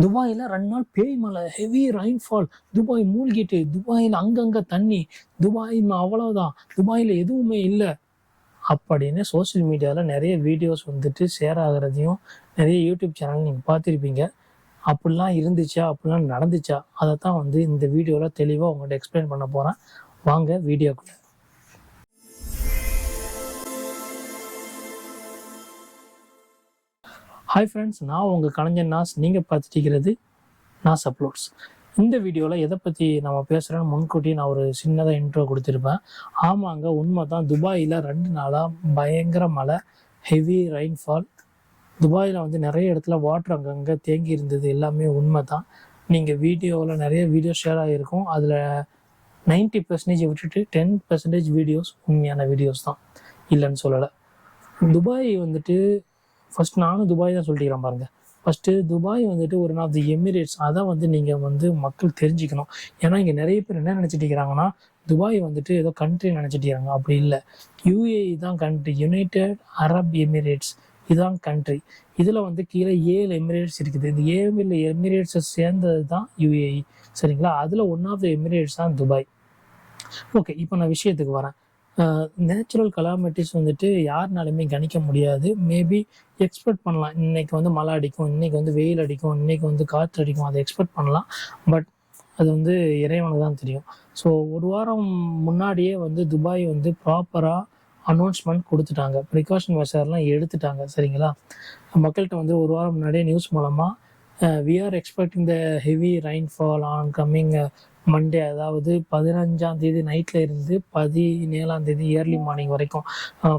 துபாயில் 2 நாள் பேய் மழை, ஹெவி ரெயின்ஃபால், துபாய் மூழ்கிட்டு, துபாயில் அங்கங்கே தண்ணி, துபாய் அவ்வளோதான், துபாயில் எதுவுமே இல்லை அப்படின்னு சோசியல் மீடியாவில் நிறைய வீடியோஸ் வந்துட்டு ஷேர் ஆகிறதையும் நிறைய யூடியூப் சேனல் நீங்கள் பார்த்துருப்பீங்க. அப்படிலாம் இருந்துச்சா, அப்படிலாம் நடந்துச்சா, அதை தான் வந்து இந்த வீடியோவில் தெளிவாக உங்கள்கிட்ட எக்ஸ்பிளைன் பண்ண போகிறேன். வாங்க வீடியோக்குள்ள. ஹாய் ஃப்ரெண்ட்ஸ், நான் உங்கள் கலைஞர் நாஸ். நீங்கள் பார்த்துட்டு இருக்கிறது நாஸ் அப்லோட்ஸ். இந்த வீடியோவில் எதை பற்றி நம்ம பேசுகிறேன்னு முன்கூட்டி நான் ஒரு சின்னதாக இன்ட்ரோ கொடுத்துருப்பேன். ஆமாங்க, உண்மை தான். துபாயில் 2 நாளாக பயங்கர மழை, ஹெவி ரெயின்ஃபால். துபாயில் வந்து நிறைய இடத்துல வாட்டர் அங்கங்கே தேங்கி இருந்தது, எல்லாமே உண்மை தான். நீங்கள் வீடியோவில் நிறைய வீடியோ ஷேர் ஆகிருக்கும். அதில் 90% விட்டுட்டு 10% வீடியோஸ் உண்மையான வீடியோஸ் தான், இல்லைன்னு சொல்லலை. துபாய் வந்துட்டு ஃபஸ்ட் நானும் துபாய் தான் சொல்லிக்கிறேன் பாருங்கள். ஃபஸ்ட்டு துபாய் வந்துட்டு ஒரு ஆஃப் தி எமிரேட்ஸ். அதை வந்து நீங்கள் வந்து மக்கள் தெரிஞ்சுக்கணும். ஏன்னா இங்கே நிறைய பேர் என்ன நினச்சிட்டு இருக்கிறாங்கன்னா, துபாய் வந்துட்டு ஏதோ கண்ட்ரி நினச்சிட்டு இருக்காங்க. அப்படி இல்லை, யுஏஇ தான் கண்ட்ரி, யுனைடெட் அரப் எமிரேட்ஸ் இதுதான் கண்ட்ரி. இதில் வந்து கீழே 7 எமிரேட்ஸ் இருக்குது. இந்த 7 எமிரேட்ஸை சேர்ந்தது தான் யுஏஇ, சரிங்களா? அதில் ஒன் ஆஃப் த எமிரேட்ஸ் தான் துபாய். ஓகே, இப்போ நான் விஷயத்துக்கு வரேன். நேச்சுரல் கலாமிட்டிஸ் வந்துட்டு யாருனாலுமே கணிக்க முடியாது. மேபி எக்ஸ்பெக்ட் பண்ணலாம், இன்னைக்கு வந்து மழை அடிக்கும், இன்னைக்கு வந்து வெயில் அடிக்கும், இன்னைக்கு வந்து காற்று அடிக்கும், அதை எக்ஸ்பெக்ட் பண்ணலாம். பட் அது வந்து இறைவனுக்கு தான் தெரியும். ஸோ ஒரு வாரம் முன்னாடியே வந்து துபாய் வந்து ப்ராப்பராக அனௌன்ஸ்மெண்ட் கொடுத்துட்டாங்க, ப்ரிகாஷன் மெஷர்லாம் எடுத்துட்டாங்க, சரிங்களா? மக்கள்கிட்ட வந்து ஒரு வாரம் முன்னாடியே நியூஸ் மூலமாக we are expecting the heavy rainfall on coming Monday, அதாவது 15ஆம் தேதி நைட்டில் இருந்து 17ஆம் தேதி ஏர்லி மார்னிங் வரைக்கும்,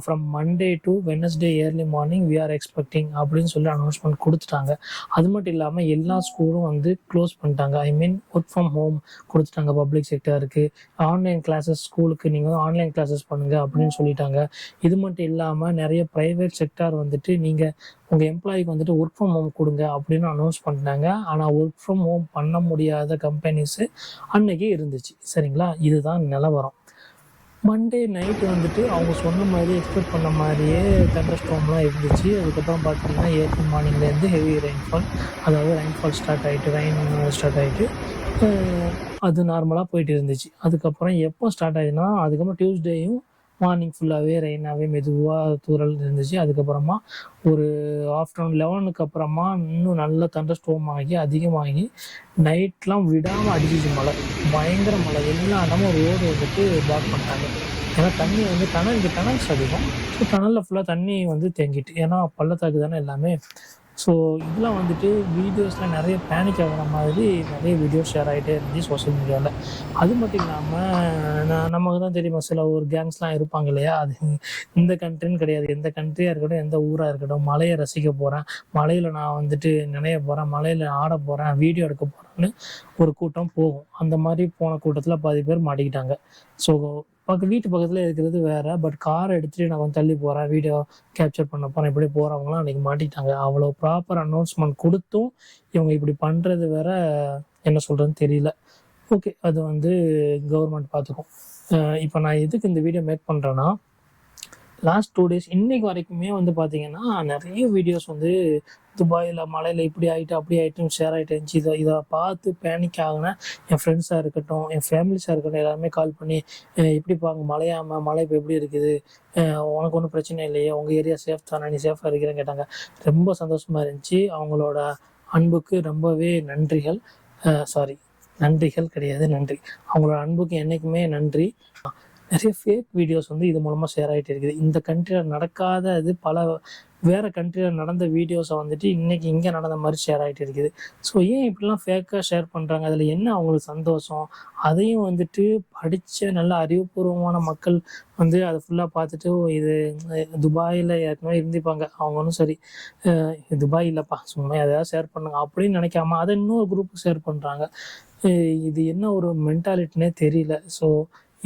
from Monday to Wednesday early morning we are expecting அப்படின்னு சொல்லி அனௌன்ஸ்மெண்ட் கொடுத்துட்டாங்க. அது மட்டும் இல்லாமல் எல்லா ஸ்கூலும் வந்து க்ளோஸ் பண்ணிட்டாங்க. ஐ மீன் ஒர்க் ஃப்ரம் ஹோம் கொடுத்துட்டாங்க பப்ளிக் செக்டருக்கு. ஆன்லைன் கிளாஸஸ், ஸ்கூலுக்கு நீங்கள் வந்து ஆன்லைன் கிளாஸஸ் பண்ணுங்கள் அப்படின்னு சொல்லிட்டாங்க. இது மட்டும் இல்லாமல் நிறைய ப்ரைவேட் செக்டார் வந்துட்டு நீங்கள் உங்கள் எம்ப்ளாய்க்கு வந்துட்டு ஒர்க் ஃப்ரம் ஹோம் கொடுங்க அப்படின்னு அனௌன்ஸ் பண்ணிட்டாங்க. ஆனால் ஒர்க் ஃப்ரம் ஹோம் பண்ண முடியாத கம்பெனிஸு அன்னைக்கே இருந்துச்சு, சரிங்களா? இதுதான் நிலவரம். மண்டே நைட்டு வந்துட்டு அவங்க சொன்ன மாதிரி, எக்ஸ்பெக்ட் பண்ண மாதிரியே தண்டர் ஸ்டார்ம்லாம் இருந்துச்சு. அதுக்கப்புறம் பார்த்தீங்கன்னா ஏர்லி மார்னிங்லேருந்து ஹெவி ரெயின்ஃபால், அதாவது ரெயின்ஃபால் ஸ்டார்ட் ஆகிட்டு அது நார்மலாக போயிட்டு இருந்துச்சு. அதுக்கப்புறம் எப்போ ஸ்டார்ட் ஆகிடுச்சுன்னா, அதுக்கப்புறம் டியூஸ்டேயும் மார்னிங் ஃபுல்லாகவே ரெயினாகவே மெதுவாக தூறல் இருந்துச்சு. அதுக்கப்புறமா ஒரு ஆஃப்டர்நூன் 11க்கு அப்புறமா இன்னும் நல்லா தண்டர் ஸ்டோம் ஆகி அதிகமாகி நைட்லாம் விடாமல் அடிச்சிச்சு மழை, பயங்கர மழை. எல்லா இடமும் ரோடு வந்துட்டு பிளாக் பண்ணிட்டாங்க. ஏன்னா தண்ணி வந்து டனல்ஸ் அதிகம். ஸோ டனலில் ஃபுல்லாக தண்ணி வந்து தேங்கிட்டு, ஏன்னா பள்ளத்தாக்கு தானே எல்லாமே. ஸோ இதெல்லாம் வந்துட்டு வீடியோஸில் நிறைய பேனிக் ஆகிற மாதிரி நிறைய வீடியோஸ் ஷேர் ஆகிட்டே இருந்துச்சு சோஷியல் மீடியாவில். அது மட்டும் இல்லாமல் நமக்கு தான் தெரியுமா, சில ஒரு கேங்ஸ்லாம் இருப்பாங்க இல்லையா? அது இந்த கண்ட்ரின்னு கிடையாது, எந்த கண்ட்ரியாக இருக்கட்டும், எந்த ஊராக இருக்கட்டும், மலையை ரசிக்க போகிறேன், மலையில் நான் வந்துட்டு நினைய போகிறேன், மலையில் ஆட போகிறேன், வீடியோ எடுக்க போகிறேன்னு ஒரு கூட்டம் போகும். அந்த மாதிரி போன கூட்டத்தில் பாதி பேர் மாட்டிக்கிட்டாங்க. ஸோ வீட்டு பக்கத்தில் இருக்கிறது வேறு, பட் காரை எடுத்துகிட்டு நான் கொஞ்சம் தள்ளி போகிறேன், வீடியோ கேப்சர் பண்ண போகிறேன், இப்படி போகிறவங்களாம் அன்றைக்கி மாட்டிக்கிட்டாங்க. அவ்வளோ ப்ராப்பர் அனௌன்ஸ்மெண்ட் கொடுத்தும் இவங்க இப்படி பண்ணுறது வேற, என்ன சொல்கிறதுன்னு தெரியல. ஓகே, அது வந்து கவர்மெண்ட் பார்த்துக்கும். இப்போ நான் எதுக்கு இந்த வீடியோ மேக் பண்ணுறேன்னா, லாஸ்ட் 2 days இன்னைக்கு வரைக்குமே வந்து பார்த்தீங்கன்னா நிறைய வீடியோஸ் வந்து துபாயில் மலையில் இப்படி ஆகிட்டு அப்படி ஆகிட்டுன்னு ஷேர் ஆகிட்டு இருந்துச்சு. இதை பார்த்து பேனிக் ஆகினேன். என் ஃப்ரெண்ட்ஸாக இருக்கட்டும், என் ஃபேமிலிஸாக இருக்கட்டும், எல்லாருமே கால் பண்ணி இப்படி பாங்க, மழை இப்போ எப்படி இருக்குது, உனக்கு ஒன்றும் பிரச்சனை இல்லையே, உங்கள் ஏரியா சேஃப் தானே, நீ சேஃபாக இருக்கிறேன்னு கேட்டாங்க. ரொம்ப சந்தோஷமாக இருந்துச்சு. அவங்களோட அன்புக்கு ரொம்பவே நன்றிகள். நன்றிகள் கிடையாது, நன்றி. அவங்களோட அன்புக்கு என்றைக்குமே நன்றி. நிறைய ஃபேக் வீடியோஸ் வந்து இது மூலமாக ஷேர் ஆகிட்டு இருக்குது. இந்த கண்ட்ரியில் நடக்காத இது பல வேறு கண்ட்ரியில் நடந்த வீடியோஸை வந்துட்டு இன்றைக்கி இங்கே நடந்த மாதிரி ஷேர் ஆகிட்டு இருக்குது. ஸோ ஏன் இப்படிலாம் ஃபேக்காக ஷேர் பண்ணுறாங்க? அதில் என்ன அவங்களுக்கு சந்தோஷம்? அதையும் வந்துட்டு படித்த நல்ல அறிவுபூர்வமான மக்கள் வந்து அதை ஃபுல்லாக பார்த்துட்டு, இது துபாயில் ஏற்கனவே இருந்திருப்பாங்க, அவங்க ஒன்றும் சரி துபாய் இல்லைப்பா, சும்மா எதாவது ஷேர் பண்ணுங்க அப்படின்னு நினைக்காம அதை இன்னொரு குரூப்புக்கு ஷேர் பண்ணுறாங்க. இது என்ன ஒரு மென்டாலிட்டினே தெரியல. ஸோ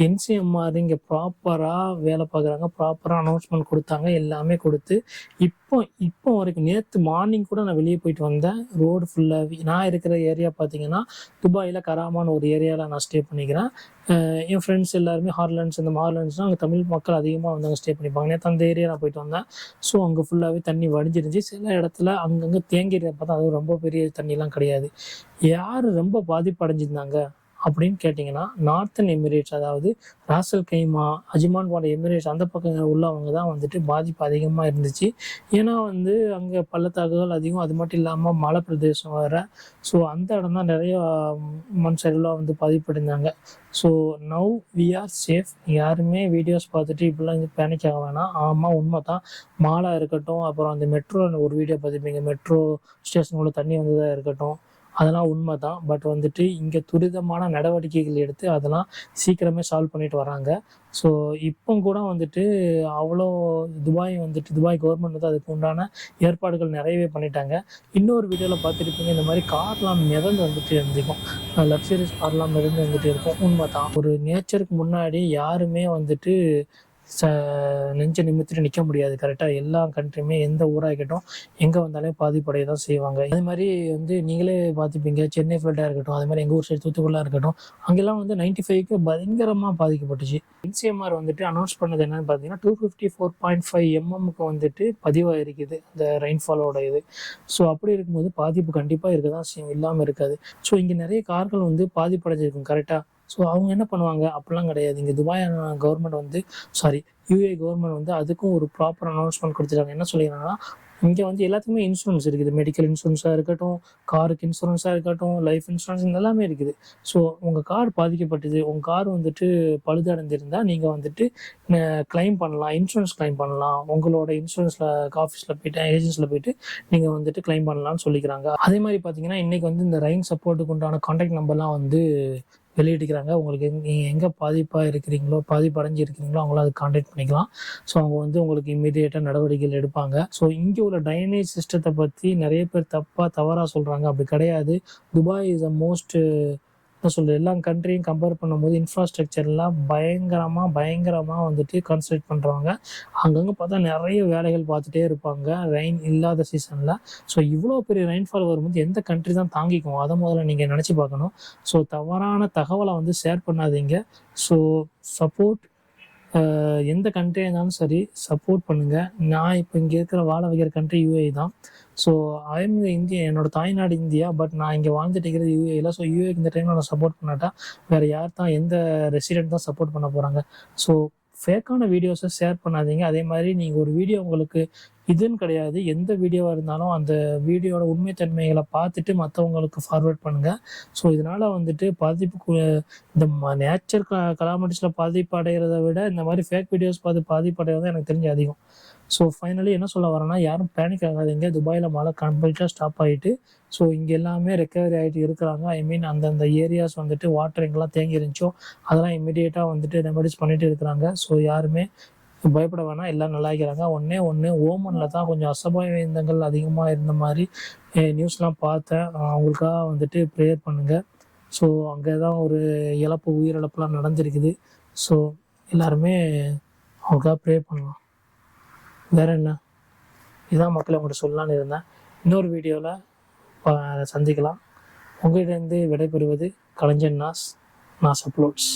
என்சிஎம்ஆர் இங்கே ப்ராப்பராக வேலை பார்க்குறாங்க, ப்ராப்பராக அனௌன்ஸ்மெண்ட் கொடுத்தாங்க, எல்லாமே கொடுத்து இப்போ வரைக்கும் நேற்று மார்னிங் கூட நான் வெளியே போயிட்டு வந்தேன். ரோடு ஃபுல்லாகவே நான் இருக்கிற ஏரியா பார்த்தீங்கன்னா துபாயில் கராமான்னு ஒரு ஏரியாவில் நான் ஸ்டே பண்ணிக்கிறேன். என் ஃப்ரெண்ட்ஸ் எல்லாருமே ஹார்லண்ட்ஸ், இந்த ஹார்லண்ட்ஸ்னால் அங்கே தமிழ் மக்கள் அதிகமாக வந்து அங்கே ஸ்டே பண்ணிப்பாங்க. நேற்று அந்த ஏரியா நான் போயிட்டு வந்தேன். ஸோ அங்கே ஃபுல்லாகவே தண்ணி வடிஞ்சிருந்துச்சு. சில இடத்துல அங்கங்கே தேங்கி பார்த்தா அதுவும் ரொம்ப பெரிய தண்ணிலாம் கிடையாது. யார் ரொம்ப பாதிப்பு அடைஞ்சிருந்தாங்க அப்படின்னு கேட்டிங்கன்னா நார்த்தன் எமிரேட்ஸ், அதாவது ராசல் கைமா, அஜ்மான் போன்ற எமிரேட்ஸ் அந்த பக்கம் உள்ளவங்க தான் வந்துட்டு பாதிப்பு அதிகமாக இருந்துச்சு. ஏன்னா வந்து அங்கே பள்ளத்தாக்குகள் அதிகம், அது மட்டும் இல்லாமல் மலை பிரதேசம் வேறு. ஸோ அந்த இடம் தான் நிறைய மண் சரிவுலாம் வந்து பாதிப்படைந்தாங்க. So now we are safe. யாருமே வீடியோஸ் பார்த்துட்டு இப்படிலாம் பேனிக் ஆக வேணாம். ஆமாம், உண்மை தான். மாலா இருக்கட்டும், அப்புறம் அந்த மெட்ரோ ஒரு வீடியோ பார்த்துருப்பீங்க, மெட்ரோ ஸ்டேஷனுக்குள்ள தண்ணி வந்ததாக இருக்கட்டும், அதெல்லாம் உண்மை தான். பட் வந்துட்டு இங்கே துரிதமான நடவடிக்கைகள் எடுத்து அதெல்லாம் சீக்கிரமே சால்வ் பண்ணிட்டு வராங்க. ஸோ இப்போ கூட வந்துட்டு அவ்வளோ துபாய் கவர்மெண்ட் வந்து அதுக்கு உண்டான ஏற்பாடுகள் நிறையவே பண்ணிட்டாங்க. இன்னொரு வீடியோவில் பார்த்துருப்பீங்க, இந்த மாதிரி கார்லாம் மிதந்து வந்துட்டு இருந்துக்கும், லக்ஸரிஸ் கார்லாம் மிதந்து வந்துட்டு இருக்கும். உண்மை தான். ஒரு நேச்சருக்கு முன்னாடி யாருமே வந்துட்டு நெஞ்ச நிமித்திட்டு நிற்க முடியாது. கரெக்டாக எல்லா கண்ட்ரியுமே எந்த ஊராக இருக்கட்டும் எங்கே வந்தாலே பாதிப்படைய தான் செய்வாங்க. அது மாதிரி வந்து நீங்களே பார்த்துப்பீங்க, சென்னை ஃப்ளட்டாக இருக்கட்டும், அது மாதிரி எங்கள் ஊர் சைடு தூத்துக்குடியாக இருக்கட்டும், அங்கெல்லாம் வந்து 95க்கு பயங்கரமாக பாதிக்கப்பட்டுச்சு. என்சிஎம்ஆர் வந்துட்டு அனௌன்ஸ் பண்ணது என்னன்னு பார்த்தீங்கன்னா 254.5 mm வந்துட்டு பதிவாயிருக்குது அந்த ரெயின்ஃபாலோட இது. ஸோ அப்படி இருக்கும்போது பாதிப்பு கண்டிப்பாக இருக்க தான் செய்யும், இல்லாமல் இருக்காது. ஸோ இங்கே நிறைய கார்கள் வந்து பாதிப்படைஞ்சிருக்கும். கரெக்டாக. ஸோ அவங்க என்ன பண்ணுவாங்க, அப்படிலாம் கிடையாது. இங்கே துபாய் கவர்மெண்ட் வந்து யூஏ கவர்மெண்ட் வந்து அதுக்கும் ஒரு ப்ராப்பர் அனௌன்ஸ்மெண்ட் கொடுத்துருக்காங்க. என்ன சொல்லிடுறாங்கன்னா, இங்கே வந்து எல்லாத்துக்குமே இன்சூரன்ஸ் இருக்குது. மெடிக்கல் இன்சூரன்ஸாக இருக்கட்டும், காருக்கு இன்சூரன்ஸாக இருக்கட்டும், லைஃப் இன்சூரன்ஸ் இதெல்லாமே இருக்குது. ஸோ உங்கள் கார் பாதிக்கப்பட்டது, உங்கள் கார் வந்துட்டு பழுதடைந்திருந்தால் நீங்கள் வந்துட்டு கிளைம் பண்ணலாம், இன்சூரன்ஸ் கிளைம் பண்ணலாம். உங்களோட இன்சூரன்ஸில் ஆஃபீஸில் போய்ட்டு ஏஜென்சியில் போய்ட்டு நீங்கள் வந்துட்டு கிளைம் பண்ணலாம்னு சொல்லிக்கிறாங்க. அதே மாதிரி பார்த்தீங்கன்னா இன்றைக்கி வந்து இந்த ரெயின் சப்போர்ட்டுக்கு உண்டான கான்டாக்ட் நம்பர்லாம் வந்து வெளியிட்டுக்கிறாங்க. உங்களுக்கு நீங்கள் எங்கே பாதிப்பு அடைஞ்சிருக்கிறீங்களோ அவங்கள அதை கான்டாக்ட் பண்ணிக்கலாம். ஸோ அவங்க வந்து உங்களுக்கு இம்மீடியேட்டாக நடவடிக்கைகள் எடுப்பாங்க. ஸோ இங்கே உள்ள ட்ரைனேஜ் சிஸ்டத்தை பற்றி நிறைய பேர் தவறாக சொல்கிறாங்க. அப்படி கிடையாது. துபாய் இஸ் மோஸ்ட் என்ன சொல்கிறது, எல்லா கண்ட்ரியும் கம்பேர் பண்ணும்போது இன்ஃப்ராஸ்ட்ரக்சர்லாம் பயங்கரமாக வந்துட்டு கான்சன்ட்ரேட் பண்ணுறாங்க. அங்கங்கே பார்த்தா நிறைய வேலைகள் பார்த்துட்டே இருப்பாங்க ரெயின் இல்லாத சீசனில். ஸோ இவ்வளோ பெரிய ரெயின்ஃபால் வரும்போது எந்த கண்ட்ரி தான் தாங்கிக்கும், அதை முதல்ல நீங்கள் நினச்சி பார்க்கணும். ஸோ தவறான தகவலை வந்து ஷேர் பண்ணாதீங்க. ஸோ சப்போர்ட், எந்த கண்ட்ரியாக இருந்தாலும் சரி சப்போர்ட் பண்ணுங்கள். நான் இப்போ இங்கே வாழ வைக்கிற கண்ட்ரி யூஏஇ தான். ஸோ ஐஎம் இந்தியா, என்னோடய தாய்நாடு இந்தியா, பட் நான் இங்கே வாழ்ந்துட்டு இருக்கிறது யூஏஇயில். ஸோ யூஏக்கு இந்த டைமில் நான் சப்போர்ட் பண்ணாட்டா வேறு யார் தான், எந்த ரெசிடென்ட் தான் சப்போர்ட் பண்ண போகிறாங்க. ஸோ ஃபேக்கான வீடியோஸை ஷேர் பண்ணாதீங்க. அதே மாதிரி நீங்கள் ஒரு வீடியோ உங்களுக்கு இதுன்னு கிடையாது, எந்த வீடியோவாக இருந்தாலும் அந்த வீடியோட உண்மைத்தன்மைகளை பார்த்துட்டு மற்றவங்களுக்கு ஃபார்வேர்ட் பண்ணுங்கள். ஸோ இதனால் வந்துட்டு இந்த நேச்சர் கலாமிட்டிஸில் பாதிப்பு அடைகிறத விட இந்த மாதிரி ஃபேக் வீடியோஸ் பாதிப்பு அடைகிறது எனக்கு தெரிஞ்சு அதிகம். ஸோ ஃபைனலி என்ன சொல்ல வரேன்னா, யாரும் பேனிக் ஆகாதீங்க. துபாயில் மழை கம்ப்ளீட்டாக ஸ்டாப் ஆகிட்டு ஸோ இங்கே எல்லாமே ரெக்கவரி ஆகிட்டு இருக்கிறாங்க. ஐ மீன் அந்தந்த ஏரியாஸ் வந்துட்டு வாட்டர் எங்கெல்லாம் தேங்கி இருந்துச்சோ அதெல்லாம் இம்மிடியேட்டாக வந்துட்டு ரெமடிஸ் பண்ணிட்டு இருக்கிறாங்க. ஸோ யாருமே பயப்பட வேணாம், எல்லாம் நல்லா இருக்கிறாங்க. ஒன்று ஓமனில் தான் கொஞ்சம் அசம்பாவிதங்கள் அதிகமாக இருந்த மாதிரி நியூஸ்லாம் பார்த்தேன். அவங்களுக்காக வந்துட்டு ப்ரேயர் பண்ணுங்கள். ஸோ அங்கே தான் ஒரு உயிரிழப்புலாம் நடந்திருக்குது. ஸோ எல்லாருமே அவங்களுக்காக ப்ரே பண்ணலாம். வேறு என்ன, இதுதான் மக்களை உங்கள்கிட்ட சொல்லலான்னு இருந்தேன். இன்னொரு வீடியோவில் சந்திக்கலாம். உங்கள்கிட்டருந்து விடைபெறுவது கலைஞன் நாஸ் அப்லோட்ஸ்.